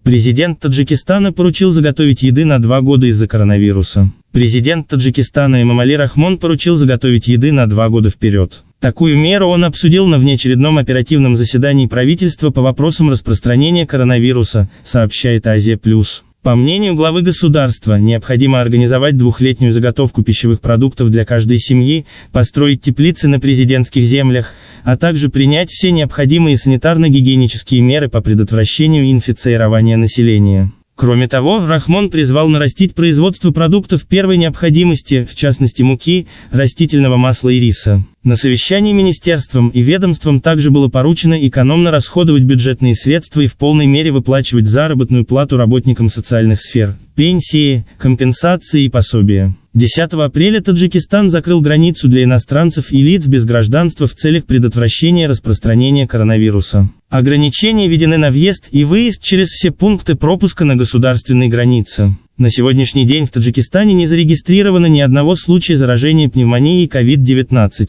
Президент Таджикистана поручил заготовить еды на 2 года из-за коронавируса. Президент Таджикистана Эмомали Рахмон поручил заготовить еды на 2 года вперед. Такую меру он обсудил на внеочередном оперативном заседании правительства по вопросам распространения коронавируса, сообщает Азия+. По мнению главы государства, необходимо организовать 2-летнюю заготовку пищевых продуктов для каждой семьи, построить теплицы на президентских землях, а также принять все необходимые санитарно-гигиенические меры по предотвращению инфицирования населения. Кроме того, Рахмон призвал нарастить производство продуктов первой необходимости, в частности муки, растительного масла и риса. На совещании министерствам и ведомствам также было поручено экономно расходовать бюджетные средства и в полной мере выплачивать заработную плату работникам социальных сфер, пенсии, компенсации и пособия. 10 апреля Таджикистан закрыл границу для иностранцев и лиц без гражданства в целях предотвращения распространения коронавируса. Ограничения введены на въезд и выезд через все пункты пропуска на государственной границе. На сегодняшний день в Таджикистане не зарегистрировано ни одного случая заражения пневмонией COVID-19.